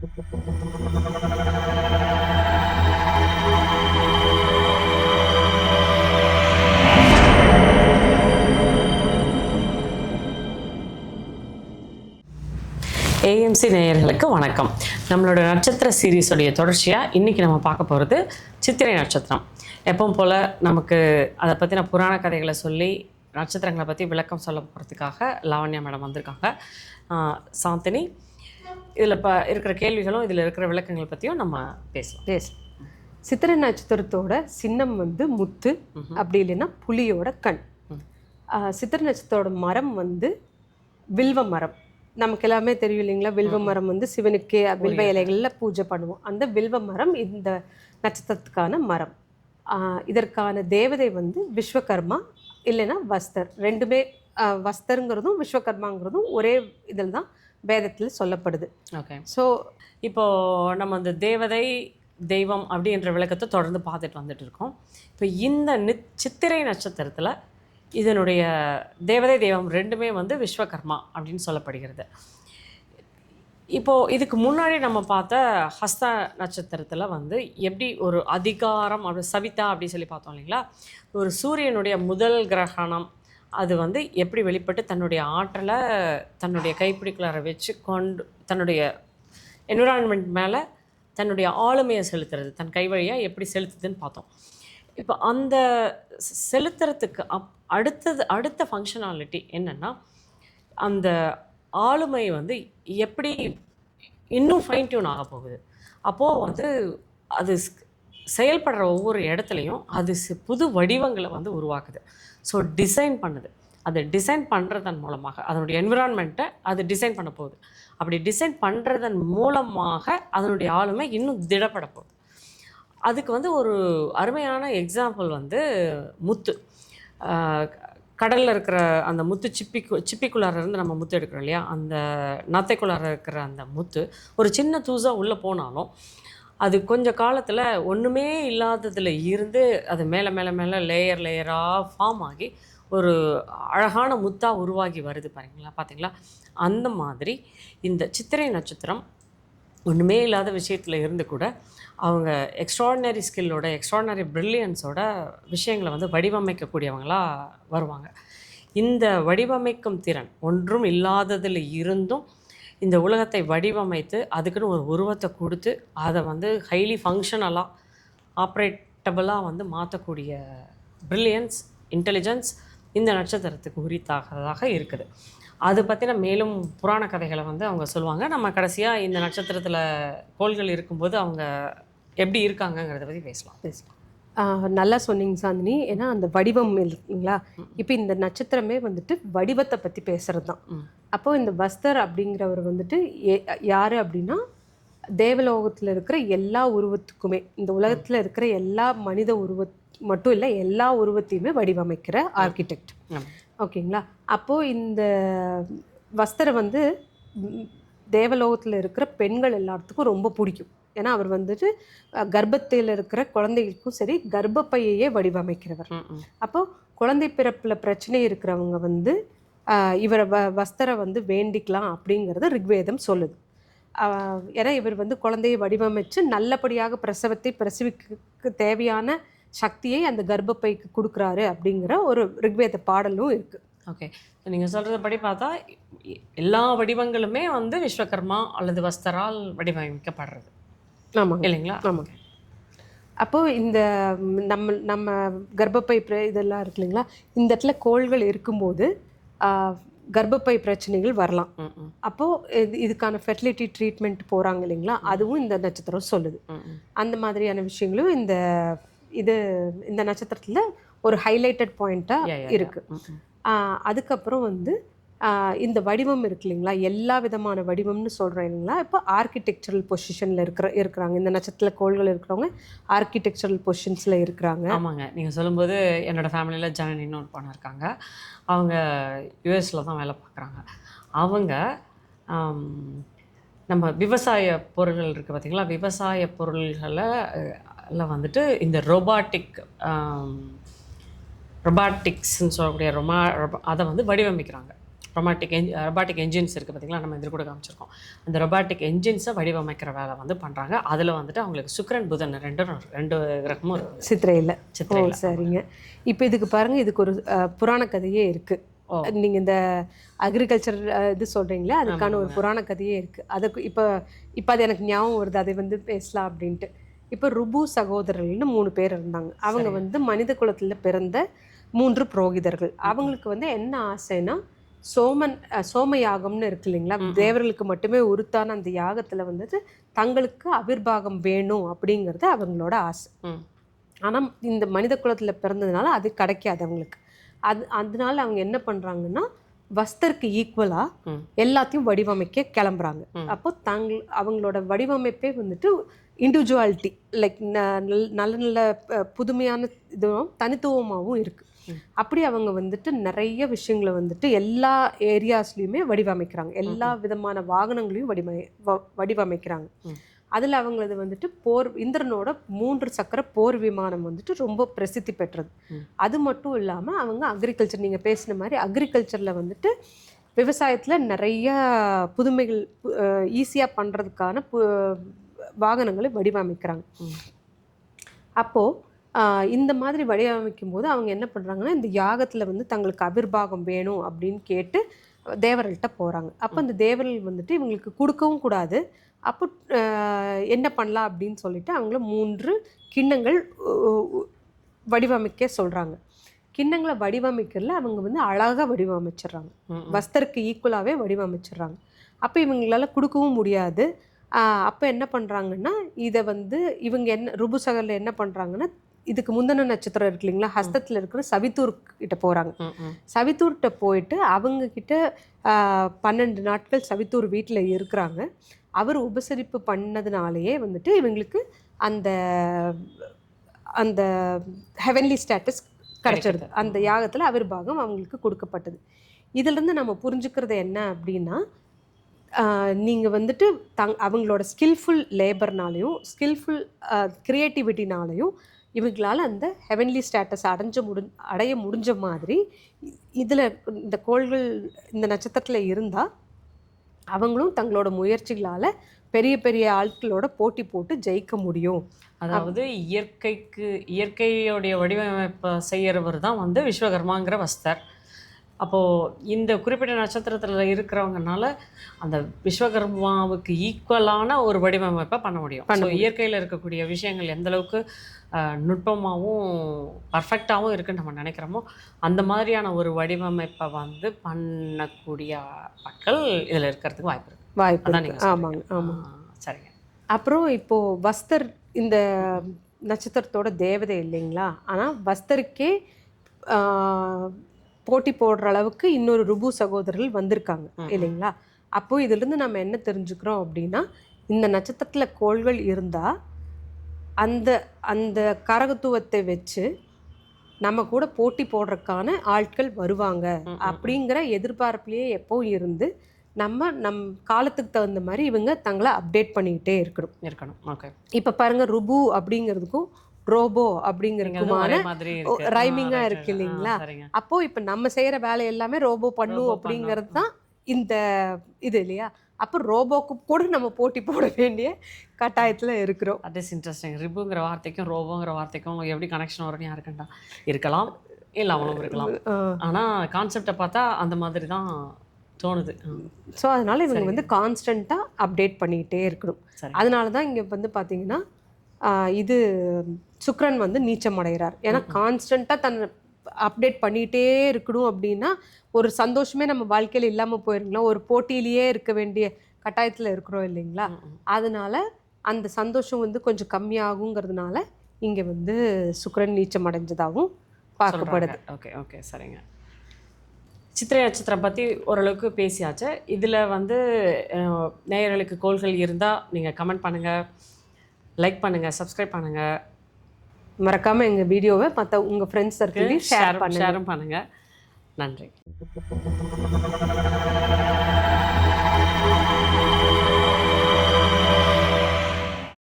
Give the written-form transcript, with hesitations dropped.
AMC நேயர்களுக்கு வணக்கம். நம்மளோட நட்சத்திர சீரீஸுடைய தொடர்ச்சியாக இன்றைக்கி நம்ம பார்க்க போகிறது சித்திரை நட்சத்திரம். எப்பவும் போல் நமக்கு அதை பற்றின புராண கதைகளை சொல்லி நட்சத்திரங்களை பற்றி விளக்கம் சொல்ல போகிறதுக்காக லாவண்யா மேடம் வந்திருக்காங்க. சாந்தினி, இதில் இப்போ இருக்கிற கேள்விகளும் இதில் இருக்கிற விளக்கங்களை பற்றியும் நம்ம பேசலாம். சித்திரை நட்சத்திரத்தோட சின்னம் வந்து முத்து, அப்படி இல்லைன்னா புலியோட கண். சித்திரை நட்சத்திரோட மரம் வந்து வில்வ மரம். நமக்கு எல்லாமே தெரியும் இல்லைங்களா? வில்வ மரம் வந்து சிவனுக்கே வில்வ இலைகளில் பூஜை பண்ணுவோம். அந்த வில்வ மரம் இந்த நட்சத்திரத்துக்கான மரம். இதற்கான தேவதை வந்து விஸ்வகர்மா இல்லைன்னா வஸ்தர். ரெண்டுமே வஸ்தருங்கிறதும் விஸ்வகர்மாங்கிறதும் ஒரே இதில் தான் வேதத்தில் சொல்லப்படுது. ஓகே. ஸோ இப்போது நம்ம அந்த தேவதை தெய்வம் அப்படின்ற விளக்கத்தை தொடர்ந்து பார்த்துட்டு வந்துட்டு இருக்கோம். இப்போ இந்த சித்திரை நட்சத்திரத்தில் இதனுடைய தேவதை தெய்வம் ரெண்டுமே வந்து விஸ்வகர்மா அப்படின்னு சொல்லப்படுகிறது. இப்போது இதுக்கு முன்னாடி நம்ம பார்த்த ஹஸ்த நட்சத்திரத்தில் வந்து எப்படி ஒரு அதிகாரம் அப்படி சவிதா அப்படி சொல்லி பார்த்தோம் இல்லைங்களா? ஒரு சூரியனுடைய முதல் கிரகணம் அது வந்து எப்படி வெளிப்பட்டு தன்னுடைய ஆற்றலை தன்னுடைய கைப்பிடிக்குள்ளார வச்சு கொண்டு தன்னுடைய என்விரான்மெண்ட் மேலே தன்னுடைய ஆளுமையை செலுத்துறது, தன் கை வழியாக எப்படி செலுத்துதுன்னு பார்த்தோம். இப்போ அந்த செலுத்துறதுக்கு அடுத்த ஃபங்க்ஷனாலிட்டி என்னென்னா, அந்த ஆளுமை வந்து எப்படி இன்னும் ஃபைன் டியூன் ஆக போகுது. அப்போது வந்து அது செயல்படுற ஒவ்வொரு இடத்துலையும் அது புது வடிவங்களை வந்து உருவாக்குது. ஸோ டிசைன் பண்ணுது. அதை டிசைன் பண்ணுறதன் மூலமாக அதனுடைய என்விரான்மெண்ட்டை அது டிசைன் பண்ண போகுது. அப்படி டிசைன் பண்ணுறதன் மூலமாக அதனுடைய ஆளுமை இன்னும் திடப்பட போகுது. அதுக்கு வந்து ஒரு அருமையான எக்ஸாம்பிள் வந்து முத்து. கடலில் இருக்கிற அந்த முத்து சிப்பிக்குள்ளார இருந்து நம்ம முத்து எடுக்கிறோம் இல்லையா? அந்த நத்தைக்குள்ளார இருக்கிற அந்த முத்து ஒரு சின்ன தூசாக உள்ளே போனாலும் அது கொஞ்சம் காலத்தில் ஒன்றுமே இல்லாததில் இருந்து அது மேலே மேலே மேலே லேயராக ஃபார்ம் ஆகி ஒரு அழகான முத்தாக உருவாகி வருது பார்த்தீங்களா? அந்த மாதிரி இந்த சித்திரை நட்சத்திரம் ஒன்றுமே இல்லாத விஷயத்தில் இருந்து கூட அவங்க எக்ஸ்ட்ராடினரி ஸ்கில்லோட எக்ஸ்ட்ராடினரி ப்ரில்லியன்ஸோட விஷயங்களை வந்து வடிவமைக்கக்கூடியவங்களாக வருவாங்க. இந்த வடிவமைக்கும் திறன் ஒன்றும் இல்லாததில் இருந்தும் இந்த உலகத்தை வடிவமைத்து அதுக்குன்னு ஒரு உருவத்தை கொடுத்து அதை வந்து ஹைலி ஃபங்க்ஷனலாக ஆப்ரேட்டபிளாக வந்து மாற்றக்கூடிய ப்ரில்லியன்ஸ், இன்டெலிஜென்ஸ் இந்த நட்சத்திரத்துக்கு உரித்தாகதாக இருக்குது. அது பற்றின மேலும் புராண கதைகளை வந்து அவங்க சொல்லுவாங்க. நம்ம கடைசியாக இந்த நட்சத்திரத்தில் கோள்கள் இருக்கும்போது அவங்க எப்படி இருக்காங்கங்கிறத பற்றி பேசலாம். நல்லா சொன்னீங்க சாந்தினி. ஏன்னா அந்த வடிவம் இல்லைங்களா? இப்போ இந்த நட்சத்திரமே வந்துட்டு வடிவத்தை பற்றி பேசுகிறது தான். அப்போது இந்த வஸ்தர் அப்படிங்கிறவர் வந்துட்டு யார் அப்படின்னா, தேவலோகத்தில் இருக்கிற எல்லா உருவத்துக்குமே, இந்த உலகத்தில் இருக்கிற எல்லா மனித மட்டும் இல்லை, எல்லா உருவத்தையுமே வடிவமைக்கிற ஆர்கிடெக்ட். ஓகேங்களா? அப்போது இந்த வஸ்தரை வந்து தேவலோகத்தில் இருக்கிற பெண்கள் எல்லாத்துக்கும் ரொம்ப பிடிக்கும். ஏன்னா அவர் வந்துட்டு கர்ப்பத்தில் இருக்கிற குழந்தைகளுக்கும் சரி கர்ப்பப்பையே வடிவமைக்கிறவர். அப்போது குழந்தை பிறப்பில் பிரச்சனை இருக்கிறவங்க வந்து இவரை வஸ்தரை வந்து வேண்டிக்கலாம் அப்படிங்கிறத ரிக்வேதம் சொல்லுது. ஏன்னா இவர் வந்து குழந்தையை வடிவமைச்சு நல்லபடியாக பிரசவிக்க தேவையான சக்தியை அந்த கர்ப்பப்பைக்கு கொடுக்குறாரு அப்படிங்கிற ஒரு ரிக்வேத பாடலும் இருக்குது. ஓகே. நீங்கள் சொல்கிறபடி பார்த்தா எல்லா வடிவங்களுமே வந்து விஸ்வகர்மா அல்லது வஸ்தரால் வடிவமைக்கப்படுறது. ஆமாங்க, இல்லைங்களா? ஆமாங்க. அப்போது இந்த நம்ம கர்ப்பப்பை இதெல்லாம் இருக்கு இல்லைங்களா? இந்த இடத்துல கோள்கள் இருக்கும்போது கர்ப்பப்பை பிரச்சனைகள் வரலாம். அப்போது இதுக்கான ஃபெர்டிலிட்டி ட்ரீட்மெண்ட் போகிறாங்க இல்லைங்களா? அதுவும் இந்த நட்சத்திரம் சொல்லுது. அந்த மாதிரியான விஷயங்களும் இந்த நட்சத்திரத்தில் ஒரு ஹைலைட்டட் பாயிண்ட்டாக இருக்குது. அதுக்கப்புறம் வந்து இந்த வடிவம் இருக்கு இல்லைங்களா? எல்லா விதமான வடிவம்னு சொல்கிறேன் இல்லைங்களா? இப்போ ஆர்கிடெக்சரல் பொசிஷனில் இருக்கிறாங்க. இந்த நட்சத்திர கோள்கள் இருக்கிறவங்க ஆர்கிடெக்சரல் பொசிஷன்ஸில் இருக்கிறாங்க. ஆமாங்க. நீங்கள் சொல்லும்போது என்னோடய ஃபேமிலியில் ஜனனின்னு ஒரு பொண்ணு இருக்காங்க. அவங்க யுஎஸில் தான் வேலை பார்க்குறாங்க. அவங்க நம்ம விவசாய பொருள்கள் இருக்குது பார்த்திங்களா? விவசாய பொருள்களை வந்துட்டு இந்த ரொபாட்டிக்ஸ்ன்னு சொல்லக்கூடிய அதை வந்து வடிவமைக்கிறாங்க. ரொபாட்டிக் என்ஜின்ஸ் இருக்குது பார்த்தீங்களா, நம்ம இது கூட காமிச்சிருக்கோம். அந்த ரொபாட்டிக் என்ஜின்ஸை வடிவமைக்கிற வேலை வந்து பண்ணுறாங்க. அதில் வந்துட்டு அவங்களுக்கு சுக்கிரன் புதன் ரெண்டு கிரகமும் இருக்குது சித்திரையில். சித்திரையில். சரிங்க. இப்போ இதுக்கு பாருங்கள், இதுக்கு ஒரு புராண கதையே இருக்குது. நீங்கள் இந்த அக்ரிகல்ச்சர் இது சொல்கிறீங்களே, அதுக்கான ஒரு புராண கதையே இருக்குது. அதுக்கு இப்போ அது எனக்கு ஞாபகம் வருது, அதை வந்து பேசலாம் அப்படின்ட்டு. இப்போ ருபு சகோதரர்கள்னு 3 பேர் இருந்தாங்க. அவங்க வந்து மனித குலத்தில் பிறந்த 3 புரோகிதர்கள். அவங்களுக்கு வந்து என்ன ஆசைன்னா, சோம யாகம்னு இருக்கு இல்லைங்களா, தேவர்களுக்கு மட்டுமே உருத்தான அந்த யாகத்தில் வந்துட்டு தங்களுக்கு அவிர்வாகம் வேணும் அப்படிங்கிறது அவங்களோட ஆசை. ஆனால் இந்த மனித குலத்தில் பிறந்ததுனால அது கிடைக்காது அவங்களுக்கு. அதனால அவங்க என்ன பண்ணுறாங்கன்னா, வஸ்தருக்கு ஈக்குவலாக எல்லாத்தையும் வடிவமைக்க கிளம்புறாங்க. அப்போ அவங்களோட வடிவமைப்பே வந்துட்டு இண்டிவிஜுவாலிட்டி, லைக் நல்ல நல்ல புதுமையான இதுவும் தனித்துவமாகவும் இருக்குது. அப்படி அவங்க வந்துட்டு நிறைய விஷயங்களை வந்துட்டு எல்லா ஏரியாஸ்லையுமே வடிவமைக்கிறாங்க. எல்லா விதமான வாகனங்களையும் வடிவமைக்கிறாங்க. அதில் அவங்களது வந்துட்டு இந்திரனோட 3 சக்கர போர் விமானம் வந்துட்டு ரொம்ப பிரசித்தி பெற்றது. அது மட்டும் இல்லாமல் அவங்க அக்ரிகல்ச்சர், நீங்கள் பேசின மாதிரி அக்ரிகல்ச்சரில் வந்துட்டு விவசாயத்தில் நிறைய புதுமைகள் ஈஸியாக பண்ணுறதுக்கான வாகனங்களை வடிவமைக்கிறாங்க. அப்போது இந்த மாதிரி வடிவமைக்கும் போது அவங்க என்ன பண்ணுறாங்கன்னா, இந்த யாகத்தில் வந்து தங்களுக்கு அவிர்வாகம் வேணும் அப்படின்னு கேட்டு தேவர்கள்ட்ட போகிறாங்க. அப்போ அந்த தேவர்கள் வந்துட்டு இவங்களுக்கு கொடுக்கவும் கூடாது. அப்போ என்ன பண்ணலாம் அப்படின்னு சொல்லிட்டு அவங்கள 3 கிண்ணங்கள் வடிவமைக்க சொல்கிறாங்க. கிண்ணங்களை வடிவமைக்கிறதுல அவங்க வந்து அழகாக வடிவமைச்சிடுறாங்க. வஸ்தருக்கு ஈக்குவலாகவே வடிவமைச்சிடுறாங்க. அப்போ இவங்களால கொடுக்கவும் முடியாது. அப்போ என்ன பண்ணுறாங்கன்னா, இதை வந்து இவங்க ருபுசகரில் என்ன பண்ணுறாங்கன்னா, இதுக்கு முந்தின நட்சத்திரம் இருக்கு இல்லைங்களா, ஹஸ்தத்தில் இருக்கிற சவித்தூர் கிட்ட போகிறாங்க. சவித்தூர்கிட்ட போயிட்டு அவங்கக்கிட்ட 12 நாட்கள் சவித்தூர் வீட்டில் இருக்கிறாங்க. அவர் உபசரிப்பு பண்ணதுனாலேயே வந்துட்டு இவங்களுக்கு அந்த அந்த ஹெவன்லி ஸ்டேட்டஸ் கிடச்சிருது. அந்த யாகத்தில் அவிர்வாகம் அவங்களுக்கு கொடுக்கப்பட்டது. இதிலேருந்து நம்ம புரிஞ்சுக்கிறது என்ன அப்படின்னா, நீங்கள் வந்துட்டு அவங்களோட ஸ்கில்ஃபுல் லேபர்னாலையும் ஸ்கில்ஃபுல் க்ரியேட்டிவிட்டினாலையும் இவங்களால் அந்த ஹெவன்லி ஸ்டேட்டஸ் அடைய முடிஞ்ச மாதிரி இதில் இந்த கோள்கள் இந்த நட்சத்திரத்தில் இருந்தால் அவங்களும் தங்களோட முயற்சிகளால் பெரிய பெரிய ஆட்களோட போட்டி போட்டு ஜெயிக்க முடியும். அதாவது இயற்கையோடைய வடிவமைப்பை செய்கிறவர் தான் வந்து விஸ்வகர்மாங்கிற வஸ்தர். அப்போது இந்த குறிப்பிட்ட நட்சத்திரத்தில் இருக்கிறவங்கனால அந்த விஸ்வகர்மாவுக்கு ஈக்குவலான ஒரு வடிவமைப்பை பண்ண முடியும். ஸோ இயற்கையில் இருக்கக்கூடிய விஷயங்கள் எந்தளவுக்கு நுட்பமாகவும் பர்ஃபெக்டாகவும் இருக்குன்னு நம்ம நினைக்கிறோமோ அந்த மாதிரியான ஒரு வடிவமைப்பை வந்து பண்ணக்கூடிய மக்கள் இதில் இருக்கிறதுக்கு வாய்ப்பு இருக்கு. ஆமாங்க, ஆமாங்க. சரிங்க. அப்புறம் இப்போது வஸ்தர் இந்த நட்சத்திரத்தோட தேவதை இல்லைங்களா, ஆனால் வஸ்தருக்கே போட்டி போடுற அளவுக்கு இன்னொரு ருபு சகோதரர்கள் வந்திருக்காங்க இல்லைங்களா. அப்போது இதிலிருந்து நம்ம என்ன தெரிஞ்சுக்கிறோம் அப்படின்னா, இந்த நட்சத்திரத்தில் கோள்கள் இருந்தால் அந்த அந்த கரகத்துவத்தை வச்சு நம்ம கூட போட்டி போடுறதுக்கான ஆட்கள் வருவாங்க அப்படிங்கிற எதிர்பார்ப்புலேயே எப்போவும் இருந்து நம் காலத்துக்கு தகுந்த மாதிரி இவங்க தங்களை அப்டேட் பண்ணிக்கிட்டே இருக்கணும். ஓகே. இப்போ பாருங்கள், ருபு அப்படிங்கிறதுக்கும் ரோபோ அப்படிங்கிறதுக்குமான ரைமிங்காக இருக்கு இல்லைங்களா. அப்போது இப்போ நம்ம செய்கிற வேலை எல்லாமே ரோபோ பண்ணும் அப்படிங்கிறது தான் இந்த இது இல்லையா. அப்போ ரோபோக்கு கூட நம்ம போட்டி போட வேண்டிய கட்டாயத்தில் இருக்கிறோம். That is interesting. ரிபுங்கிற வார்த்தைக்கும் ரோபோங்கிற வார்த்தைக்கும் எப்படி கனெக்ஷன் வரும்னு யாருக்குண்டா இருக்கலாம், இல்லாமலும் இருக்கலாம். ஆனால் கான்செப்டை பார்த்தா அந்த மாதிரி தான் தோணுது. ஸோ அதனால் இவங்க வந்து கான்ஸ்டண்ட்டாக அப்டேட் பண்ணிக்கிட்டே இருக்கணும். அதனால தான் இங்கே வந்து பார்த்தீங்கன்னா இது சுக்கிரன் வந்து நீச்சம் அடைகிறார். ஏன்னா கான்ஸ்டண்ட்டாக தன்னை அப்டேட் பண்ணிகிட்டே இருக்கணும் அப்படின்னா ஒரு சந்தோஷமே நம்ம வாழ்க்கையில் இல்லாமல் போயிருங்களா, ஒரு போட்டியிலேயே இருக்க வேண்டிய கட்டாயத்தில் இருக்கிறோம் இல்லைங்களா. அதனால அந்த சந்தோஷம் வந்து கொஞ்சம் கம்மியாகுங்கிறதுனால இங்கே வந்து சுக்கிரன் நீச்சம் அடைஞ்சதாகவும் பார்க்கப்படுது. ஓகே ஓகே, சரிங்க. சித்திரை நட்சத்திரம் பற்றி ஓரளவுக்கு பேசியாச்சு. இதில் வந்து நேயர்களுக்கு கோள்கள் இருந்தால் நீங்கள் கமெண்ட் பண்ணுங்கள், லைக் பண்ணுங்கள், சப்ஸ்கிரைப் பண்ணுங்கள். மறக்காமல் எங்கள் வீடியோவை மற்ற உங்கள் ஃப்ரெண்ட்ஸ் சர்க்கிளையும் ஷேரும் பண்ணுங்கள். நன்றி.